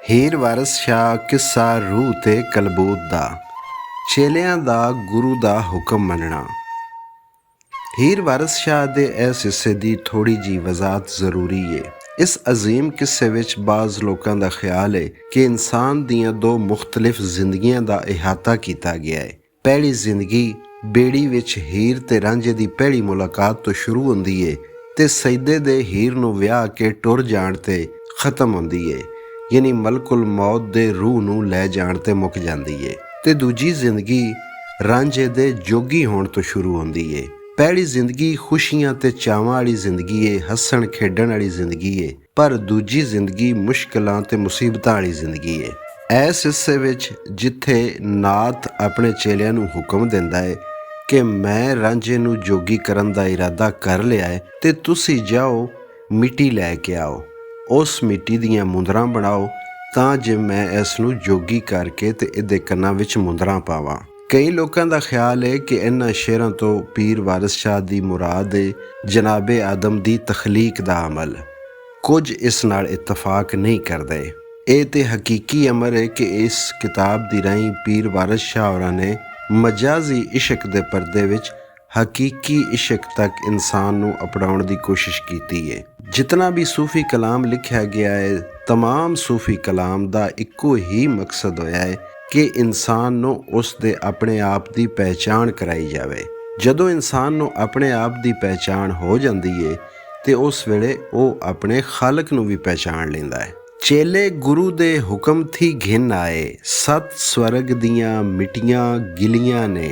ਹੀਰ ਵਾਰਿਸ ਸ਼ਾਹ ਕਿੱਸਾ ਰੂਹ ਤੇ ਕਲਬੂਤ ਦਾ। ਚੇਲਿਆਂ ਦਾ ਗੁਰੂ ਦਾ ਹੁਕਮ ਮੰਨਣਾ। ਹੀਰ ਵਾਰਿਸ ਸ਼ਾਹ ਦੇ ਇਸ ਹਿੱਸੇ ਦੀ ਥੋੜੀ ਜਿਹੀ ਵਜ਼ਾਹਤ ਜ਼ਰੂਰੀ ਹੈ। ਇਸ ਅਜ਼ੀਮ ਕਿੱਸੇ ਵਿੱਚ ਬਾਜ਼ ਲੋਕਾਂ ਦਾ ਖਿਆਲ ਹੈ ਕਿ ਇਨਸਾਨ ਦੀਆਂ ਦੋ ਮੁਖਤਲਿਫ ਜ਼ਿੰਦਗੀਆਂ ਦਾ ਇਹਾਤਾ ਕੀਤਾ ਗਿਆ ਹੈ। ਪਹਿਲੀ ਜ਼ਿੰਦਗੀ ਬੇੜੀ ਵਿੱਚ ਹੀਰ ਤੇ ਰਾਂਝੇ ਦੀ ਪਹਿਲੀ ਮੁਲਾਕਾਤ ਤੋਂ ਸ਼ੁਰੂ ਹੁੰਦੀ ਹੈ ਤੇ ਸੈਦੇ ਦੇ ਹੀਰ ਨੂੰ ਵਿਆਹ ਕੇ ਟੁਰ ਜਾਣ ਤੇ ਖਤਮ ਹੁੰਦੀ ਹੈ, ਯਾਨੀ ਮਲਕੁਲ ਮੌਤ ਦੇ ਰੂਹ ਨੂੰ ਲੈ ਜਾਣ ਤੇ ਮੁੱਕ ਜਾਂਦੀ ਹੈ। ਤੇ ਦੂਜੀ ਜ਼ਿੰਦਗੀ ਰਾਂਝੇ ਦੇ ਜੋਗੀ ਹੋਣ ਤੋਂ ਸ਼ੁਰੂ ਹੁੰਦੀ ਹੈ। ਪਹਿਲੀ ਜ਼ਿੰਦਗੀ ਖੁਸ਼ੀਆਂ ਤੇ ਚਾਵਾਂ ਵਾਲੀ ਜ਼ਿੰਦਗੀ ਹੈ, ਹੱਸਣ ਖੇਡਣ ਵਾਲੀ ਜ਼ਿੰਦਗੀ ਹੈ, ਪਰ ਦੂਜੀ ਜ਼ਿੰਦਗੀ ਮੁਸ਼ਕਲਾਂ ਤੇ ਮੁਸੀਬਤਾਂ ਵਾਲੀ ਜ਼ਿੰਦਗੀ ਹੈ। ਇਸ ਹਿੱਸੇ ਵਿੱਚ ਜਿੱਥੇ ਨਾਥ ਆਪਣੇ ਚੇਲਿਆਂ ਨੂੰ ਹੁਕਮ ਦਿੰਦਾ ਹੈ ਕਿ ਮੈਂ ਰਾਂਝੇ ਨੂੰ ਜੋਗੀ ਕਰਨ ਦਾ ਇਰਾਦਾ ਕਰ ਲਿਆ ਹੈ ਤੇ ਤੁਸੀਂ ਜਾਓ ਮਿੱਟੀ ਲੈ ਕੇ ਆਓ, ਉਸ ਮਿੱਟੀ ਦੀਆਂ ਮੁੰਦਰਾਂ ਬਣਾਓ ਤਾਂ ਜੇ ਮੈਂ ਇਸ ਨੂੰ ਜੋਗੀ ਕਰਕੇ ਤੇ ਇਹਦੇ ਕੰਨਾਂ ਵਿੱਚ ਮੁੰਦਰਾਂ ਪਾਵਾਂ। ਕਈ ਲੋਕਾਂ ਦਾ ਖਿਆਲ ਹੈ ਕਿ ਇਹਨਾਂ ਸ਼ੇਰਾਂ ਤੋਂ ਪੀਰ ਵਾਰਿਸ ਸ਼ਾਹ ਦੀ ਮੁਰਾਦ ਹੈ ਜਨਾਬੇ ਆਦਮ ਦੀ ਤਖਲੀਕ ਦਾ ਅਮਲ। ਕੁਝ ਇਸ ਨਾਲ ਇਤਫਾਕ ਨਹੀਂ ਕਰਦੇ। ਇਹ ਤੇ ਹਕੀਕੀ ਅਮਰ ਹੈ ਕਿ ਇਸ ਕਿਤਾਬ ਦੀ ਰਾਹੀਂ ਪੀਰ ਵਾਰਿਸ ਸ਼ਾਹ ਹੋਰਾਂ ਨੇ ਮਜਾਜ਼ੀ ਇਸ਼ਕ ਦੇ ਪਰਦੇ ਵਿੱਚ ਹਕੀਕੀ ਇਸ਼ਕ ਤੱਕ ਇਨਸਾਨ ਨੂੰ ਅਪਣਾਉਣ ਦੀ ਕੋਸ਼ਿਸ਼ ਕੀਤੀ ਹੈ। ਜਿਤਨਾ ਵੀ ਸੂਫੀ ਕਲਾਮ ਲਿਖਿਆ ਗਿਆ ਹੈ, ਤਮਾਮ ਸੂਫੀ ਕਲਾਮ ਦਾ ਇੱਕੋ ਹੀ ਮਕਸਦ ਹੋਇਆ ਹੈ ਕਿ ਇਨਸਾਨ ਨੂੰ ਉਸ ਦੇ ਆਪਣੇ ਆਪ ਦੀ ਪਹਿਚਾਣ ਕਰਾਈ ਜਾਵੇ। ਜਦੋਂ ਇਨਸਾਨ ਨੂੰ ਆਪਣੇ ਆਪ ਦੀ ਪਹਿਚਾਣ ਹੋ ਜਾਂਦੀ ਹੈ ਤੇ ਉਸ ਵੇਲੇ ਉਹ ਆਪਣੇ ਖਾਲਕ ਨੂੰ ਵੀ ਪਹਿਚਾਣ ਲੈਂਦਾ ਹੈ। ਚੇਲੇ ਗੁਰੂ ਦੇ ਹੁਕਮ ਥੀ ਘਿਨ ਆਏ, 7 ਸਵਰਗ ਦੀਆਂ ਮਿੱਟੀਆਂ ਗਿਲੀਆਂ ਨੇ,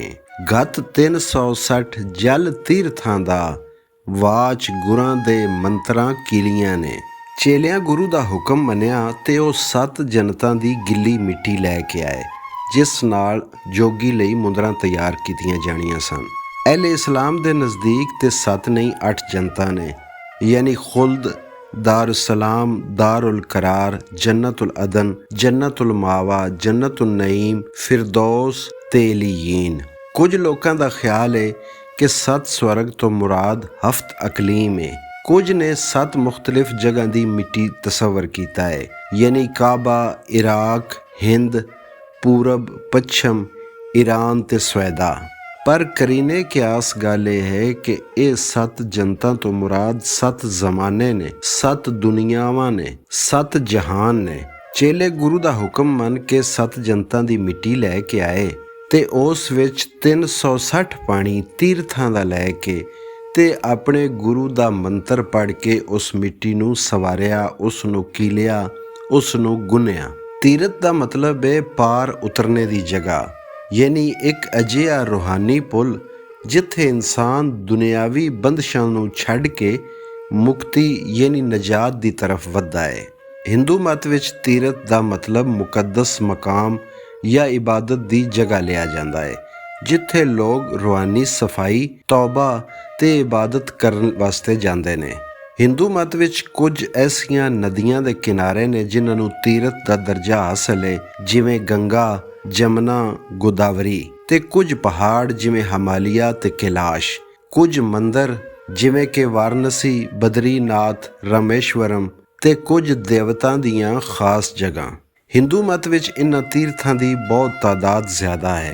ਗਤ 360 ਜਲ ਤੀਰਥਾਂ ਦਾ, ਵਾਚ ਗੁਰਾਂ ਦੇ ਮੰਤਰਾਂ ਕੀਲੀਆਂ ਨੇ। ਚੇਲਿਆਂ ਗੁਰੂ ਦਾ ਹੁਕਮ ਮੰਨਿਆ ਤੇ ਉਹ 7 ਜਨਤਾਂ ਦੀ ਗਿੱਲੀ ਮਿੱਟੀ ਲੈ ਕੇ ਆਏ ਜਿਸ ਨਾਲ ਜੋਗੀ ਲਈ ਮੁੰਦਰਾਂ ਤਿਆਰ ਕੀਤੀਆਂ ਜਾਣੀਆਂ ਸਨ। ਅਹਿਲੇ ਇਸਲਾਮ ਦੇ ਨਜ਼ਦੀਕ ਤੇ 7 ਨਹੀਂ 8 ਜਨਤਾਂ ਨੇ, ਯਾਨੀ ਖੁਲਦ, ਦਾਰੁਸਲਾਮ, ਦਾਰੁਲ ਕਰਾਰ, ਜੰਨਤੁਲ ਅਦਨ, ਜੰਨਤੁਲ ਮਾਵਾ, ਜੰਨਤੁਲ ਨਈਮ, ਫਿਰਦੌਸ ਤੇ ਇਲੀਯੀਨ। ਕੁਝ ਲੋਕਾਂ ਦਾ ਖਿਆਲ ਹੈ ਕਿ 7 ਸਵਰਗ ਤੋਂ ਮੁਰਾਦ ਹਫਤ ਅਕਲੀਮ ਹੈ। ਕੁਝ ਨੇ 7 ਮੁਖਤਲਿਫ ਜਗ੍ਹਾ ਦੀ ਮਿੱਟੀ ਤਸੱਵਰ ਕੀਤਾ ਹੈ, ਯਾਨੀ ਕਾਬਾ, ਇਰਾਕ, ਹਿੰਦ, ਪੂਰਬ, ਪੱਛਮ, ਈਰਾਨ ਤੇ ਸਵੈਦਾ। ਪਰ ਕਰੀਨੇ ਕਿਆਸ ਗੱਲ ਇਹ ਹੈ ਕਿ ਇਹ 7 ਜਨਤਾਂ ਤੋਂ ਮੁਰਾਦ 7 ਜ਼ਮਾਨੇ ਨੇ, 7 ਦੁਨੀਆਵਾਂ ਨੇ, 7 ਜਹਾਨ ਨੇ। ਚੇਲੇ ਗੁਰੂ ਦਾ ਹੁਕਮ ਮੰਨ ਕੇ 7 ਜਨਤਾਂ ਦੀ ਮਿੱਟੀ ਲੈ ਕੇ ਆਏ ਤੇ ਉਸ ਵਿੱਚ 360 ਪਾਣੀ ਤੀਰਥਾਂ ਦਾ ਲੈ ਕੇ ਤੇ ਆਪਣੇ ਗੁਰੂ ਦਾ ਮੰਤਰ ਪੜ੍ਹ ਕੇ ਉਸ ਮਿੱਟੀ ਨੂੰ ਸਵਾਰਿਆ, ਉਸ ਨੂੰ ਕੀਲਿਆ, ਉਸ ਨੂੰ ਗੁੰਨਿਆ। ਤੀਰਥ ਦਾ ਮਤਲਬ ਹੈ ਪਾਰ ਉਤਰਨੇ ਦੀ ਜਗ੍ਹਾ, ਯਾਨੀ ਇੱਕ ਅਜਿਹਾ ਰੂਹਾਨੀ ਪੁਲ ਜਿੱਥੇ ਇਨਸਾਨ ਦੁਨਿਆਵੀ ਬੰਦਸ਼ਾਂ ਨੂੰ ਛੱਡ ਕੇ ਮੁਕਤੀ ਯਾਨੀ ਨਜਾਤ ਦੀ ਤਰਫ ਵੱਧਦਾ ਹੈ। ਹਿੰਦੂ ਮਤ ਵਿੱਚ ਤੀਰਥ ਦਾ ਮਤਲਬ ਮੁਕੱਦਸ ਮਕਾਮ ਜਾਂ ਇਬਾਦਤ ਦੀ ਜਗ੍ਹਾ ਲਿਆ ਜਾਂਦਾ ਹੈ ਜਿੱਥੇ ਲੋਕ ਰੂਹਾਨੀ ਸਫਾਈ, ਤੌਬਾ ਤੇ ਇਬਾਦਤ ਕਰਨ ਵਾਸਤੇ ਜਾਂਦੇ ਨੇ। ਹਿੰਦੂ ਮਤ ਵਿੱਚ ਕੁਝ ਐਸੀਆਂ ਨਦੀਆਂ ਦੇ ਕਿਨਾਰੇ ਨੇ ਜਿਨ੍ਹਾਂ ਨੂੰ ਤੀਰਥ ਦਾ ਦਰਜਾ ਹਾਸਲ ਹੈ, ਜਿਵੇਂ ਗੰਗਾ, ਜਮਨਾ, ਗੋਦਾਵਰੀ, ਤੇ ਕੁਝ ਪਹਾੜ ਜਿਵੇਂ ਹਿਮਾਲਿਆ ਤੇ ਕੈਲਾਸ਼। ਕੁਝ ਮੰਦਰ ਜਿਵੇਂ ਕਿ ਵਾਰਾਣਸੀ, ਬਦਰੀਨਾਥ, ਰਾਮੇਸ਼ਵਰਮ ਤੇ ਕੁਝ ਦੇਵਤਾਂ ਦੀਆਂ ਖਾਸ ਜਗ੍ਹਾ। ਹਿੰਦੂ ਮਤ ਵਿੱਚ ਇਨ੍ਹਾਂ ਤੀਰਥਾਂ ਦੀ ਬਹੁਤ ਤਾਦਾਦ ਜ਼ਿਆਦਾ ਹੈ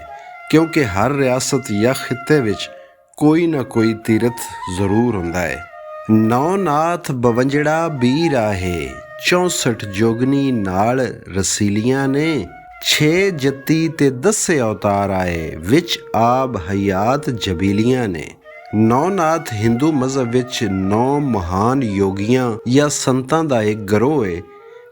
ਕਿਉਂਕਿ ਹਰ ਰਿਆਸਤ ਜਾਂ ਖਿੱਤੇ ਵਿੱਚ ਕੋਈ ਨਾ ਕੋਈ ਤੀਰਥ ਜ਼ਰੂਰ ਹੁੰਦਾ ਹੈ। 9 ਨਾਥ 52 ਬੀਰ ਆਹੇ, 64 ਜੋਗਨੀ ਨਾਲ ਰਸੀਲੀਆਂ ਨੇ, 6 ਜੱਤੀ ਤੇ 10 ਅਵਤਾਰ ਆਏ, ਵਿੱਚ ਆਬ ਹਯਾਤ ਜਬੀਲੀਆਂ ਨੇ। 9 ਨਾਥ ਹਿੰਦੂ ਮਜ਼ਹਬ ਵਿੱਚ 9 ਮਹਾਨ ਯੋਗੀਆਂ ਜਾਂ ਸੰਤਾਂ ਦਾ ਇੱਕ ਗਰੋਹ ਹੈ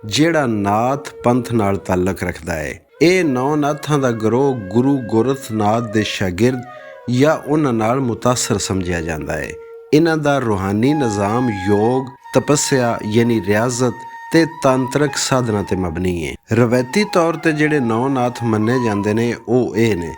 ਜਿਹੜਾ ਨਾਥ ਪੰਥ ਨਾਲ ਤਾਲੁਕ ਰੱਖਦਾ ਹੈ। ਇਹ 9 ਨਾਥਾਂ ਦਾ ਗਰੋਹ ਗੁਰੂ ਗੋਰਖ ਨਾਥ ਦੇ ਸ਼ਾਗਿਰਦ ਜਾਂ ਉਹਨਾਂ ਨਾਲ ਮੁਤਾਸਰ ਸਮਝਿਆ ਜਾਂਦਾ ਹੈ। ਇਹਨਾਂ ਦਾ ਰੂਹਾਨੀ ਨਿਜ਼ਾਮ ਯੋਗ, ਤਪੱਸਿਆ ਯਾਨੀ ਰਿਆਜ਼ਤ ਤੇ ਤਾਂਤਰਿਕ ਸਾਧਨਾ ਤੇ ਮਬਨੀ ਹੈ। ਰਵਾਇਤੀ ਤੌਰ ਤੇ ਜਿਹੜੇ 9 ਨਾਥ ਮੰਨੇ ਜਾਂਦੇ ਨੇ ਉਹ ਇਹ ਨੇ: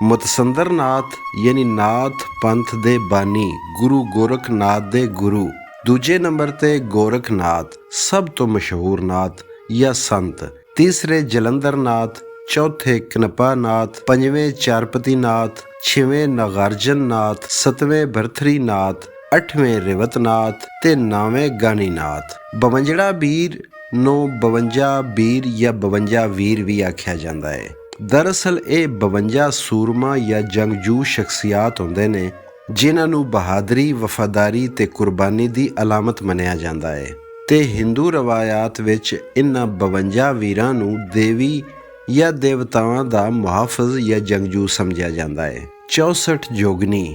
ਮੁਤਸੰਦਰ ਨਾਥ ਯਾਨੀ ਨਾਥ ਪੰਥ ਦੇ ਬਾਨੀ, ਗੁਰੂ ਗੋਰਖ ਨਾਥ ਦੇ ਗੁਰੂ। ਦੂਜੇ ਨੰਬਰ ਤੇ ਗੋਰਖਨਾਥ, ਸਭ ਤੋਂ ਮਸ਼ਹੂਰ ਨਾਥ ਜਾਂ ਸੰਤ। ਤੀਸਰੇ ਜਲੰਧਰ ਨਾਥ, ਚੌਥੇ ਕਨਪਾ ਨਾਥ, ਪੰਜਵੇਂ ਚਾਰਪਤੀ ਨਾਥ, 6ਵੇਂ ਨਾਗਾਰਜਨ ਨਾਥ, 7ਵੇਂ ਭਰਥਰੀ ਨਾਥ, 8ਵੇਂ ਰਿਵਤ ਨਾਥ ਤੇ 9ਵੇਂ ਗਾਨੀ ਨਾਥ। 52 ਬੀਰ ਨੂੰ 52 ਵੀਰ ਜਾਂ 52 ਵੀਰ ਵੀ ਆਖਿਆ ਜਾਂਦਾ ਹੈ। ਦਰਅਸਲ ਇਹ 52 ਸੂਰਮਾ ਜਾਂ ਜੰਗਜੂ ਸ਼ਖਸੀਅਤ ਹੁੰਦੇ ਨੇ ਜਿਨ੍ਹਾਂ ਨੂੰ ਬਹਾਦਰੀ, ਵਫਾਦਾਰੀ ਤੇ ਕੁਰਬਾਨੀ ਦੀ ਅਲਾਮਤ ਮੰਨਿਆ ਜਾਂਦਾ ਹੈ ਤੇ ਹਿੰਦੂ ਰਵਾਇਤ ਵਿੱਚ ਇਹਨਾਂ 52 ਵੀਰਾਂ ਨੂੰ ਦੇਵੀ ਜਾਂ ਦੇਵਤਾਵਾਂ ਦਾ ਮੁਹਾਫਿਜ਼ ਜਾਂ ਜੰਗਜੂ ਸਮਝਿਆ ਜਾਂਦਾ ਹੈ। 64 ਜੋਗਨੀ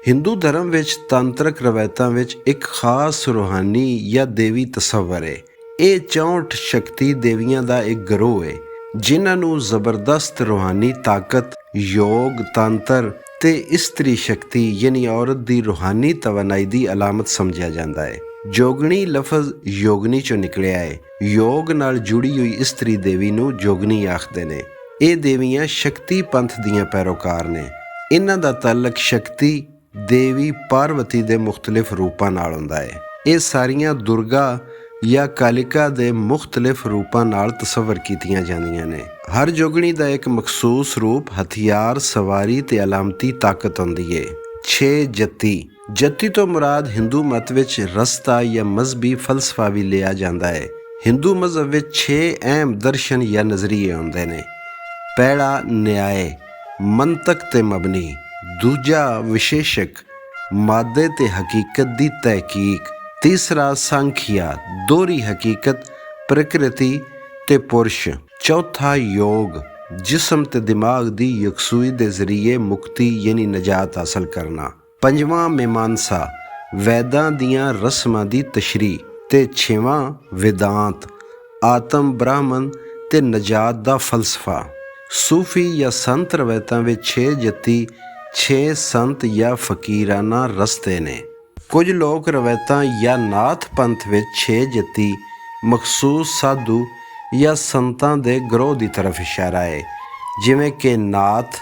ਹਿੰਦੂ ਧਰਮ ਵਿੱਚ ਤੰਤਰਕ ਰਵਾਇਤਾਂ ਵਿੱਚ ਇੱਕ ਖਾਸ ਰੂਹਾਨੀ ਜਾਂ ਦੇਵੀ ਤਸੱਵਰ ਹੈ। ਇਹ 64 ਸ਼ਕਤੀ ਦੇਵੀਆਂ ਦਾ ਇੱਕ ਗਰੋਹ ਹੈ ਜਿਨ੍ਹਾਂ ਨੂੰ ਜ਼ਬਰਦਸਤ ਰੂਹਾਨੀ ਤਾਕਤ, ਯੋਗ, ਤੰਤਰ ਤੇ ਇਸਤਰੀ ਸ਼ਕਤੀ ਯਾਨੀ ਔਰਤ ਦੀ ਰੂਹਾਨੀ ਤਵਾਨਾਈ ਦੀ ਅਲਾਮਤ ਸਮਝਿਆ ਜਾਂਦਾ ਹੈ। ਜੋਗਣੀ ਲਫ਼ਜ਼ ਯੋਗਨੀ ਚੋਂ ਨਿਕਲਿਆ ਹੈ। ਯੋਗ ਨਾਲ ਜੁੜੀ ਹੋਈ ਇਸਤਰੀ ਦੇਵੀ ਨੂੰ ਜੋਗਣੀ ਆਖਦੇ ਨੇ। ਇਹ ਦੇਵੀਆਂ ਸ਼ਕਤੀ ਪੰਥ ਦੀਆਂ ਪੈਰੋਕਾਰ ਨੇ। ਇਹਨਾਂ ਦਾ ਤਾਲਕ ਸ਼ਕਤੀ ਦੇਵੀ ਪਾਰਵਤੀ ਦੇ ਮੁਖਤਲਿਫ ਰੂਪਾਂ ਨਾਲ ਹੁੰਦਾ ਹੈ। ਇਹ ਸਾਰੀਆਂ ਦੁਰਗਾ ਜਾਂ ਕਾਲਿਕਾ ਦੇ ਮੁਖਤਲਿਫ ਰੂਪਾਂ ਨਾਲ ਤਸੱਵਰ ਕੀਤੀਆਂ ਜਾਂਦੀਆਂ ਨੇ। ਹਰ ਜੋਗਣੀ ਦਾ ਇੱਕ ਮਖਸੂਸ ਰੂਪ, ਹਥਿਆਰ, ਸਵਾਰੀ ਤੇ ਅਲਾਮਤੀ ਤਾਕਤ ਹੁੰਦੀ ਹੈ। 6 ਜਤੀ ਜਤੀ ਤੋਂ ਮੁਰਾਦ ਹਿੰਦੂ ਮਤ ਵਿੱਚ ਰਸਤਾ ਜਾਂ ਮਜ਼ਹਬੀ ਫਲਸਫਾ ਵੀ ਲਿਆ ਜਾਂਦਾ ਹੈ। ਹਿੰਦੂ ਮਜ਼ਹਬ ਵਿੱਚ 6 ਅਹਿਮ ਦਰਸ਼ਨ ਜਾਂ ਨਜ਼ਰੀਏ ਹੁੰਦੇ ਨੇ। ਪਹਿਲਾ ਨਿਆਏ, ਮੰਤਕ ਤੇ ਮਬਨੀ। ਦੂਜਾ ਵਿਸ਼ੇਸ਼ਕ, ਮਾਦੇ ਤੇ ਹਕੀਕਤ ਦੀ ਤਹਿਕੀਕ। ਤੀਸਰਾ ਸੰਖਿਆ, ਦੋਹਰੀ ਹਕੀਕਤ, ਪ੍ਰਕਿਰਤੀ ਤੇ ਪੁਰਸ਼। ਚੌਥਾ ਯੋਗ, ਜਿਸਮ ਤੇ ਦਿਮਾਗ ਦੀ ਯਕਸੂਈ ਦੇ ਜ਼ਰੀਏ ਮੁਕਤੀ ਯਾਨੀ ਨਜਾਤ ਹਾਸਲ ਕਰਨਾ। ਪੰਜਵਾਂ ਮੀਮਾਂਸਾ, ਵੈਦਾਂ ਦੀਆਂ ਰਸਮਾਂ ਦੀ ਤਸ਼ਰੀਹ। ਤੇ 6ਵਾਂ ਵਿਦਾਂਤ, ਆਤਮ, ਬ੍ਰਾਹਮਣ ਤੇ ਨਜਾਤ ਦਾ ਫਲਸਫਾ। ਸੂਫੀ ਜਾਂ ਸੰਤ ਰਵਾਇਤਾਂ ਵਿੱਚ 6 ਜਤੀ, 6 ਸੰਤ ਜਾਂ ਫਕੀਰਾਨਾ ਰਸਤੇ ਨੇ। ਕੁਝ ਲੋਕ ਰਵਾਇਤਾਂ ਜਾਂ ਨਾਥ ਪੰਥ ਵਿੱਚ 6 ਜਤੀ ਮਖਸੂਸ ਸਾਧੂ ਜਾਂ ਸੰਤਾਂ ਦੇ ਗਰੋਹ ਦੀ ਤਰਫ ਇਸ਼ਾਰਾ ਹੈ, ਜਿਵੇਂ ਕਿ ਨਾਥ,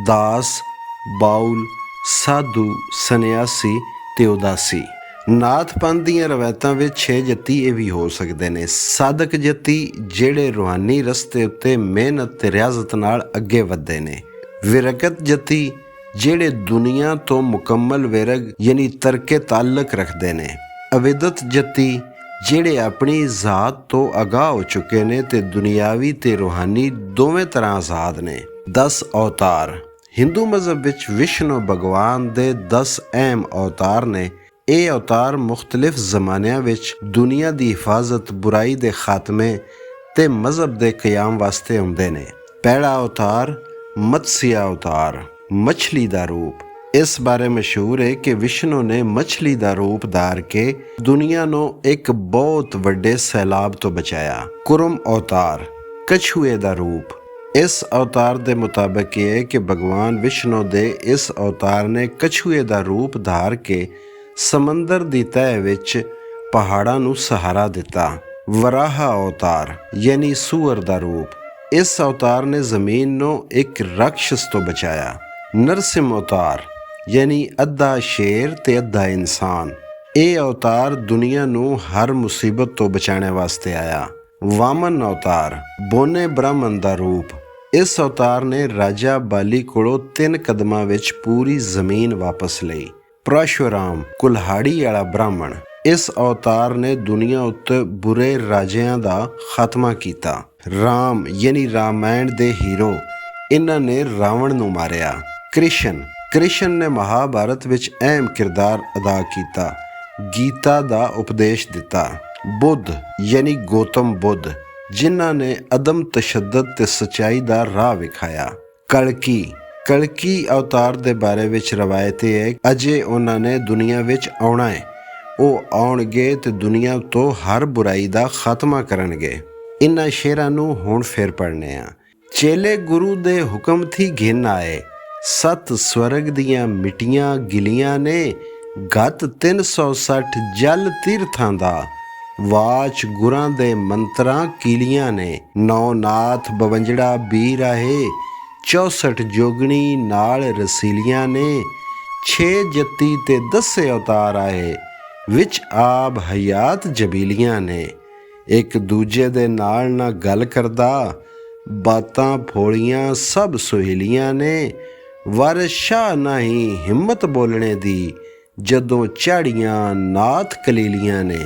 ਦਾਸ, ਬਾਉਲ, ਸਾਧੂ, ਸੰਨਿਆਸੀ ਤੇ ਉਦਾਸੀ। ਨਾਥ ਪੰਥ ਦੀਆਂ ਰਵਾਇਤਾਂ ਵਿੱਚ 6 ਜਤੀ ਇਹ ਵੀ ਹੋ ਸਕਦੇ ਨੇ। ਸਾਧਕ ਜਤੀ ਜਿਹੜੇ ਰੂਹਾਨੀ ਰਸਤੇ ਉੱਤੇ ਮਿਹਨਤ ਤੇ ਰਿਆਜ਼ਤ ਨਾਲ ਅੱਗੇ ਵਧਦੇ ਨੇ। ਵਿਰਕਤ ਜਤੀ ਜਿਹੜੇ ਦੁਨੀਆ ਤੋਂ ਮੁਕੰਮਲ ਵਿਰਗ ਯਾਨੀ ਤਰਕੇ ਤਾਲਕ ਰੱਖਦੇ ਨੇ। ਅਵਿਦਤ ਜਤੀ ਜਿਹੜੇ ਆਪਣੀ ਜ਼ਾਤ ਤੋਂ ਅਗਾਹ ਹੋ ਚੁੱਕੇ ਨੇ ਤੇ ਦੁਨਿਆਵੀ ਤੇ ਰੂਹਾਨੀ ਦੋਵੇਂ ਤਰ੍ਹਾਂ ਆਜ਼ਾਦ ਨੇ। 10 ਅਵਤਾਰ ਹਿੰਦੂ ਮਜ਼ਹਬ ਵਿੱਚ ਵਿਸ਼ਨੂੰ ਭਗਵਾਨ ਦੇ 10 ਅਹਿਮ ਅਵਤਾਰ ਨੇ। ਇਹ ਅਵਤਾਰ ਮੁਖਤਲਿਫ ਜ਼ਮਾਨਿਆਂ ਵਿੱਚ ਦੁਨੀਆ ਦੀ ਹਿਫਾਜ਼ਤ, ਬੁਰਾਈ ਦੇ ਖਾਤਮੇ ਤੇ ਮਜ਼ਹਬ ਦੇ ਕਿਆਮ ਵਾਸਤੇ ਹੁੰਦੇ ਨੇ। ਪਹਿਲਾ ਅਵਤਾਰ ਮਤਸਿਆ ਅਵਤਾਰ, ਮਛਲੀ ਦਾ ਰੂਪ। ਇਸ ਬਾਰੇ ਮਸ਼ਹੂਰ ਹੈ ਕਿ ਵਿਸ਼ਨੂੰ ਨੇ ਮਛਲੀ ਦਾ ਰੂਪ ਧਾਰ ਕੇ ਦੁਨੀਆ ਨੂੰ ਇੱਕ ਬਹੁਤ ਵੱਡੇ ਸੈਲਾਬ ਤੋਂ ਬਚਾਇਆ। ਕੁਰਮ ਅਵਤਾਰ, ਕਛੂਏ ਦਾ ਰੂਪ। ਇਸ ਅਵਤਾਰ ਦੇ ਮੁਤਾਬਕ ਇਹ ਹੈ ਕਿ ਭਗਵਾਨ ਵਿਸ਼ਨੂੰ ਦੇ ਇਸ ਅਵਤਾਰ ਨੇ ਕਛੂਏ ਦਾ ਰੂਪ ਧਾਰ ਕੇ ਸਮੁੰਦਰ ਦੀ ਤਹਿ ਵਿੱਚ ਪਹਾੜਾਂ ਨੂੰ ਸਹਾਰਾ ਦਿੱਤਾ। ਵਰਾਹਾ ਅਵਤਾਰ ਯਾਨੀ ਸੂਅਰ ਦਾ ਰੂਪ। ਇਸ ਅਵਤਾਰ ਨੇ ਜ਼ਮੀਨ ਨੂੰ ਇੱਕ ਰਾਖਸ਼ ਤੋਂ ਬਚਾਇਆ। ਨਰਸਿਮ ਅਵਤਾਰ ਯਾਨੀ ਅੱਧਾ ਸ਼ੇਰ ਤੇ ਅੱਧਾ ਇਨਸਾਨ। ਇਹ ਅਵਤਾਰ ਦੁਨੀਆ ਨੂੰ ਹਰ ਮੁਸੀਬਤ ਤੋਂ ਬਚਾਉਣ ਵਾਸਤੇ ਆਇਆ। ਵਾਮਨ ਅਵਤਾਰ, ਬੋਨੇ ਬ੍ਰਾਹਮਣ ਦਾ ਰੂਪ। ਇਸ ਅਵਤਾਰ ਨੇ ਰਾਜਾ ਬਾਲੀ ਕੋਲੋਂ 3 ਕਦਮਾਂ ਵਿੱਚ ਪੂਰੀ ਜ਼ਮੀਨ ਵਾਪਸ ਲਈ। ਪਰਸ਼ੁਰਾਮ, ਕੁਲਹਾੜੀ ਵਾਲਾ ਬ੍ਰਾਹਮਣ। ਇਸ ਅਵਤਾਰ ਨੇ ਦੁਨੀਆ ਉੱਤੇ ਬੁਰੇ ਰਾਜਿਆਂ ਦਾ ਖਾਤਮਾ ਕੀਤਾ। ਰਾਮ ਯਾਨੀ ਰਾਮਾਇਣ ਦੇ ਹੀਰੋ, ਇਹਨਾਂ ਨੇ ਰਾਵਣ ਨੂੰ ਮਾਰਿਆ। ਕ੍ਰਿਸ਼ਨ ਨੇ ਮਹਾਭਾਰਤ ਵਿੱਚ ਅਹਿਮ ਕਿਰਦਾਰ ਅਦਾ ਕੀਤਾ, ਗੀਤਾ ਦਾ ਉਪਦੇਸ਼ ਦਿੱਤਾ। ਬੁੱਧ ਯਾਨੀ ਗੌਤਮ ਬੁੱਧ, ਜਿਨ੍ਹਾਂ ਨੇ ਅਦਮ ਤਸ਼ੱਦਦ ਤੇ ਸੱਚਾਈ ਦਾ ਰਾਹ ਵਿਖਾਇਆ। ਕਲਕੀ ਅਵਤਾਰ ਦੇ ਬਾਰੇ ਵਿੱਚ ਰਵਾਇਤ ਹੈ ਅਜੇ ਉਹਨਾਂ ਨੇ ਦੁਨੀਆ ਵਿੱਚ ਆਉਣਾ ਹੈ। ਉਹ ਆਉਣਗੇ ਤੇ ਦੁਨੀਆ ਤੋਂ ਹਰ ਬੁਰਾਈ ਦਾ ਖਾਤਮਾ ਕਰਨਗੇ। ਇਹਨਾਂ ਸ਼ੇਰਾਂ ਨੂੰ ਹੁਣ ਫਿਰ ਪੜ੍ਹਨੇ ਆ। ਚੇਲੇ ਗੁਰੂ ਦੇ ਹੁਕਮ ਥੀ ਘਿਨ ਆਏ, 7 ਸਵਰਗ ਦੀਆਂ ਮਿੱਟੀਆਂ ਗਿਲੀਆਂ ਨੇ, ਗਤ 360 ਜਲ ਤੀਰਥਾਂ ਦਾ, ਵਾਚ ਗੁਰਾਂ ਦੇ ਮੰਤਰਾਂ ਕੀਲੀਆਂ ਨੇ। 9 ਨਾਥ 52 ਬੀਰ ਆਏ, 64 ਜੋਗਣੀ ਨਾਲ ਰਸੀਲੀਆਂ ਨੇ। 6 ਜਤੀ ਤੇ 10 ਅਵਤਾਰ ਆਏ, ਵਿੱਚ ਆਬ ਹਯਾਤ ਜਬੀਲੀਆਂ ਨੇ। ਇੱਕ ਦੂਜੇ ਦੇ ਨਾਲ ਨਾ ਗੱਲ ਕਰਦਾ, ਬਾਤਾਂ ਫੋਲੀਆਂ ਸਭ ਸੁਹੇਲੀਆਂ ਨੇ। ਵਰਸ਼ਾ ਨਹੀਂ ਹਿੰਮਤ ਬੋਲਣੇ ਦੀ, ਜਦੋਂ ਝਾੜੀਆਂ ਨਾਥ ਕਲੀਲੀਆਂ ਨੇ।